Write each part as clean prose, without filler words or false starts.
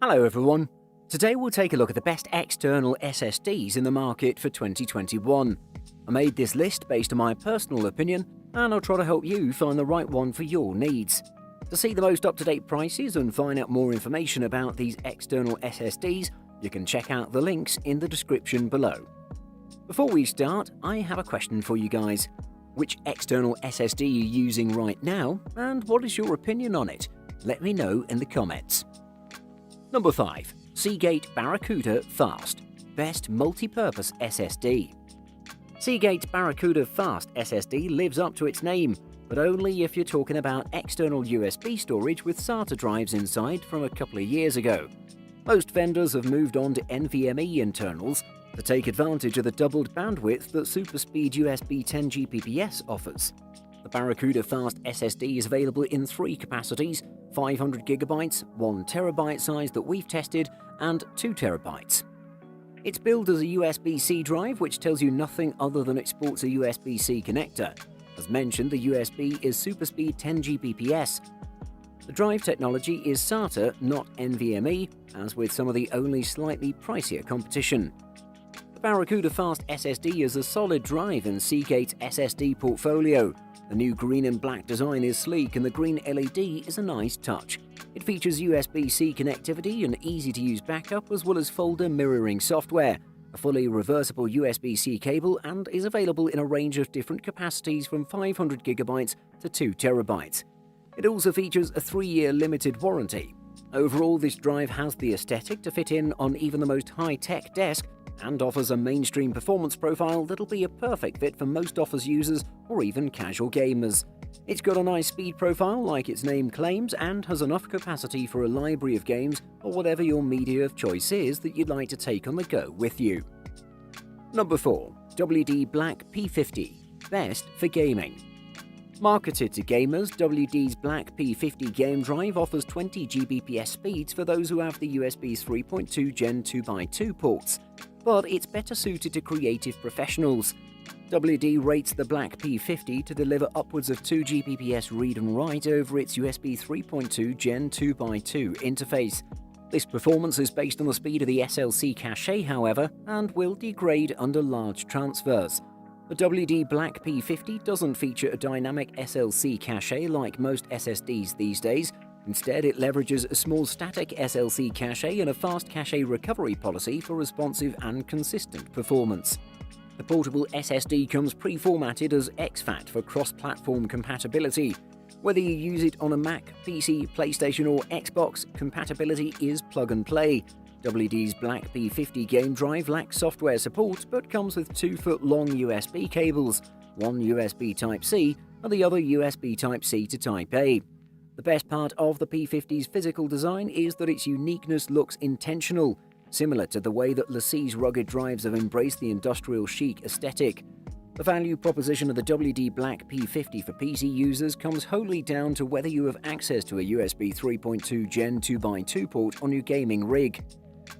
Hello everyone. Today we'll take a look at the best external SSDs in the market for 2021. I made this list based on my personal opinion, and I'll try to help you find the right one for your needs. To see the most up-to-date prices and find out more information about these external SSDs, you can check out the links in the description below. Before we start, I have a question for you guys. Which external SSD are you using right now, and what is your opinion on it? Let me know in the comments. Number 5. Seagate Barracuda Fast Best Multi-Purpose SSD. Seagate's Barracuda Fast SSD lives up to its name, but only if you're talking about external USB storage with SATA drives inside from a couple of years ago. Most vendors have moved on to NVMe internals to take advantage of the doubled bandwidth that SuperSpeed USB 10 Gbps offers. The Barracuda Fast SSD is available in 3 capacities: 500GB, 1TB size that we've tested, and 2TB. It's billed as a USB-C drive, which tells you nothing other than it sports a USB-C connector. As mentioned, the USB is SuperSpeed 10 Gbps. The drive technology is SATA, not NVMe, as with some of the only slightly pricier competition. The Barracuda Fast SSD is a solid drive in Seagate's SSD portfolio. The new green and black design is sleek, and the green LED is a nice touch. It features USB-C connectivity and easy-to-use backup, as well as folder mirroring software, a fully reversible USB-C cable, and is available in a range of different capacities from 500GB to 2TB. It also features a 3-year limited warranty. Overall, this drive has the aesthetic to fit in on even the most high-tech desk, and offers a mainstream performance profile that'll be a perfect fit for most Office users or even casual gamers. It's got a nice speed profile like its name claims, and has enough capacity for a library of games or whatever your media of choice is that you'd like to take on the go with you. Number 4. WD Black P50 Best for Gaming. Marketed to gamers, WD's Black P50 game drive offers 20 Gbps speeds for those who have the USB 3.2 Gen 2x2 ports, but it's better suited to creative professionals. WD rates the Black P50 to deliver upwards of 2 Gbps read and write over its USB 3.2 Gen 2x2 interface. This performance is based on the speed of the SLC cache, however, and will degrade under large transfers. The WD Black P50 doesn't feature a dynamic SLC cache like most SSDs these days. Instead, it leverages a small static SLC cache and a fast cache recovery policy for responsive and consistent performance. The portable SSD comes pre-formatted as exFAT for cross-platform compatibility. Whether you use it on a Mac, PC, PlayStation or Xbox, compatibility is plug and play. WD's Black P50 game drive lacks software support, but comes with 2-foot-long USB cables, one USB Type-C and the other USB Type-C to Type-A. The best part of the P50's physical design is that its uniqueness looks intentional, similar to the way that LaCie's rugged drives have embraced the industrial chic aesthetic. The value proposition of the WD Black P50 for PC users comes wholly down to whether you have access to a USB 3.2 Gen 2x2 port on your gaming rig.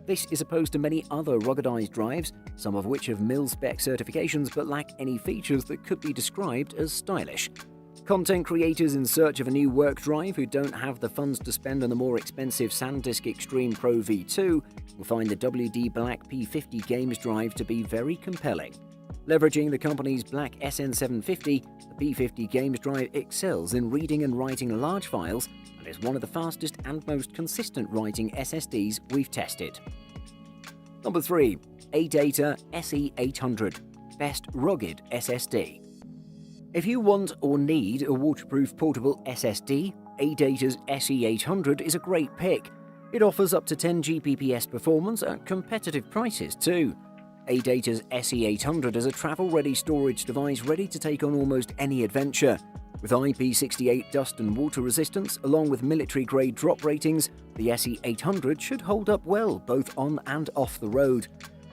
This is opposed to many other ruggedized drives, some of which have mil-spec certifications but lack any features that could be described as stylish. Content creators in search of a new work drive who don't have the funds to spend on the more expensive SanDisk Extreme Pro V2 will find the WD Black P50 games drive to be very compelling. Leveraging the company's Black SN750, the P50 games drive excels in reading and writing large files and is one of the fastest and most consistent writing SSDs we've tested. Number 3. ADATA SE800 Best Rugged SSD. If you want or need a waterproof portable SSD, ADATA's SE800 is a great pick. It offers up to 10 Gbps performance at competitive prices too. ADATA's SE800 is a travel-ready storage device ready to take on almost any adventure. With IP68 dust and water resistance, along with military-grade drop ratings, the SE800 should hold up well both on and off the road.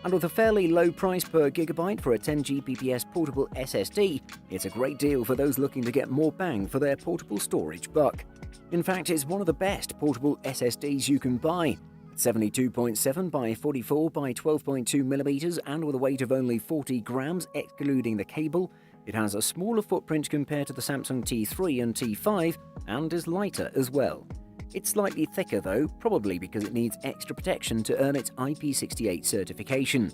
And with a fairly low price per gigabyte for a 10 Gbps portable SSD, it's a great deal for those looking to get more bang for their portable storage buck. In fact, it's one of the best portable SSDs you can buy. 72.7 by 44 by 12.2 millimeters, and with a weight of only 40 grams excluding the cable, it has a smaller footprint compared to the Samsung T3 and T5 and is lighter as well. It's slightly thicker though, probably because it needs extra protection to earn its IP68 certification.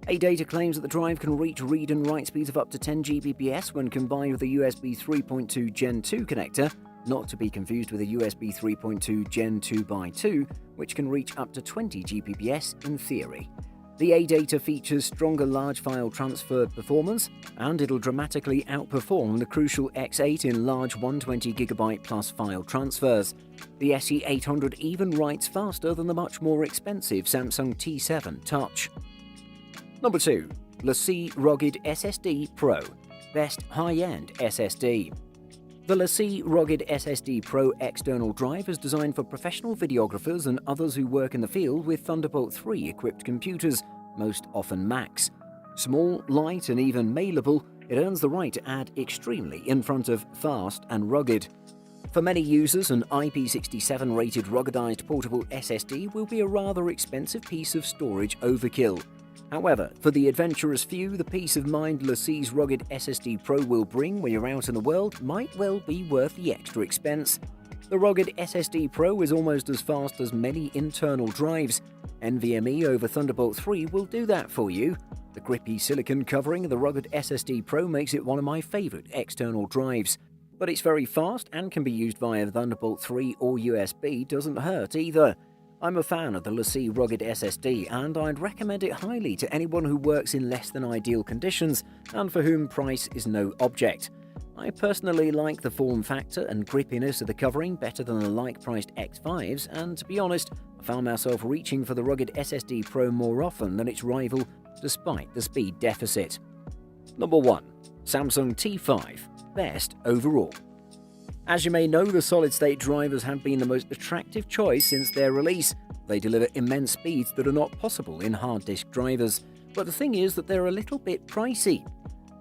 ADATA claims that the drive can reach read and write speeds of up to 10 Gbps when combined with a USB 3.2 Gen 2 connector, not to be confused with a USB 3.2 Gen 2x2, which can reach up to 20 Gbps in theory. The ADATA features stronger large file transfer performance, and it'll dramatically outperform the crucial X8 in large 120GB plus file transfers. The SE800 even writes faster than the much more expensive Samsung T7 Touch. Number 2. LaCie Rugged SSD Pro. Best high-end SSD. The LaCie Rugged SSD Pro external drive is designed for professional videographers and others who work in the field with Thunderbolt 3 equipped computers, most often Macs. Small, light and even mailable, it earns the right to add extremely in front of fast and rugged. For many users, an IP67 rated ruggedized portable SSD will be a rather expensive piece of storage overkill. However, for the adventurous few, the peace of mind LaCie's rugged SSD Pro will bring when you're out in the world might well be worth the extra expense. The rugged SSD Pro is almost as fast as many internal drives. NVMe over Thunderbolt 3 will do that for you. The grippy silicon covering of the rugged SSD Pro makes it one of my favorite external drives. But it's very fast and can be used via Thunderbolt 3 or USB, doesn't hurt either. I'm a fan of the LaCie Rugged SSD, and I'd recommend it highly to anyone who works in less than ideal conditions and for whom price is no object. I personally like the form factor and grippiness of the covering better than the like-priced X5s, and to be honest, I found myself reaching for the rugged SSD Pro more often than its rival, despite the speed deficit. Number 1. Samsung T5. Best overall. As you may know, the solid-state drivers have been the most attractive choice since their release. They deliver immense speeds that are not possible in hard disk drivers. But the thing is that they're a little bit pricey.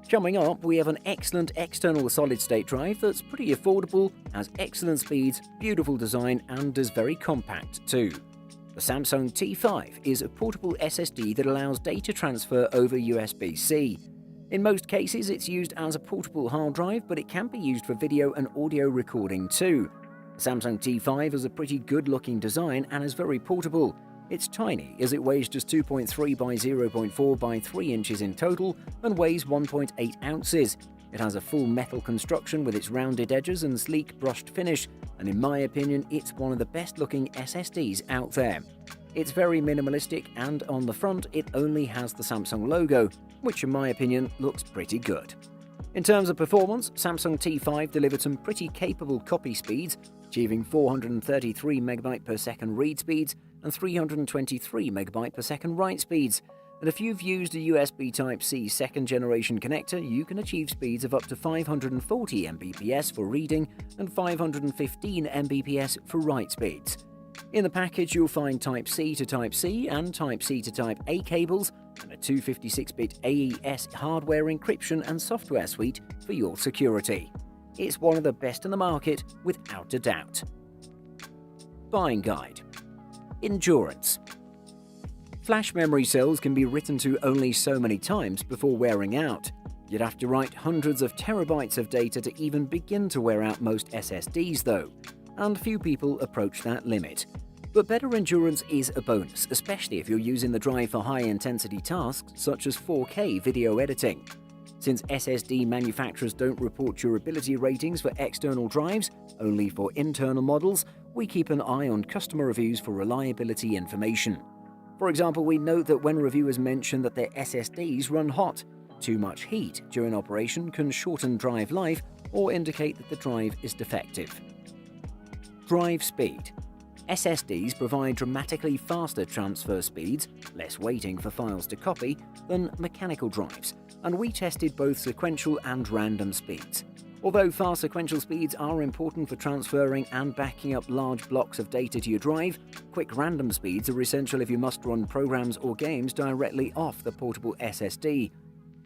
Coming up, we have an excellent external solid-state drive that's pretty affordable, has excellent speeds, beautiful design, and is very compact too. The Samsung T5 is a portable SSD that allows data transfer over USB-C. In most cases, it's used as a portable hard drive, but it can be used for video and audio recording too. The Samsung T5 has a pretty good-looking design and is very portable. It's tiny, as it weighs just 2.3 by 0.4 by 3 inches in total and weighs 1.8 ounces. It has a full metal construction with its rounded edges and sleek brushed finish, and in my opinion, it's one of the best-looking SSDs out there. It's very minimalistic, and on the front, it only has the Samsung logo, which in my opinion looks pretty good. In terms of performance, Samsung T5 delivered some pretty capable copy speeds, achieving 433 MB per second read speeds and 323 MB per second write speeds. And if you've used a USB Type-C second generation connector, you can achieve speeds of up to 540 Mbps for reading and 515 Mbps for write speeds. In the package, you'll find Type-C to Type-C and Type-C to Type-A cables and a 256-bit AES hardware encryption and software suite for your security. It's one of the best in the market, without a doubt. Buying guide. Endurance. Flash memory cells can be written to only so many times before wearing out. You'd have to write hundreds of terabytes of data to even begin to wear out most SSDs though, and few people approach that limit. But better endurance is a bonus, especially if you're using the drive for high-intensity tasks such as 4K video editing. Since SSD manufacturers don't report durability ratings for external drives, only for internal models, we keep an eye on customer reviews for reliability information. For example, we note that when reviewers mention that their SSDs run hot, too much heat during operation can shorten drive life or indicate that the drive is defective. Drive speed. SSDs provide dramatically faster transfer speeds, less waiting for files to copy, than mechanical drives, and we tested both sequential and random speeds. Although fast sequential speeds are important for transferring and backing up large blocks of data to your drive, quick random speeds are essential if you must run programs or games directly off the portable SSD.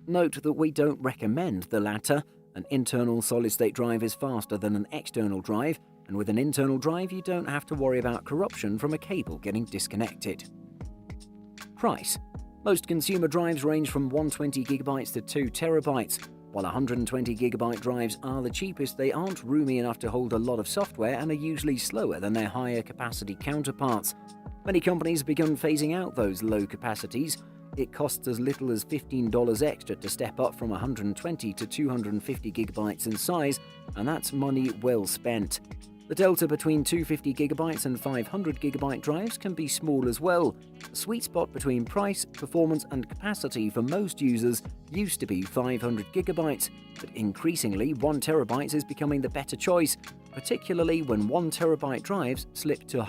Note that we don't recommend the latter. An internal solid-state drive is faster than an external drive, and with an internal drive you don't have to worry about corruption from a cable getting disconnected. Price. Most consumer drives range from 120GB to 2 TB. While 120GB drives are the cheapest, they aren't roomy enough to hold a lot of software and are usually slower than their higher capacity counterparts. Many companies have begun phasing out those low capacities. It costs as little as $15 extra to step up from 120 to 250GB in size, and that's money well spent. The delta between 250GB and 500GB drives can be small as well. The sweet spot between price, performance and capacity for most users used to be 500GB, but increasingly 1TB is becoming the better choice, particularly when 1TB drives slip to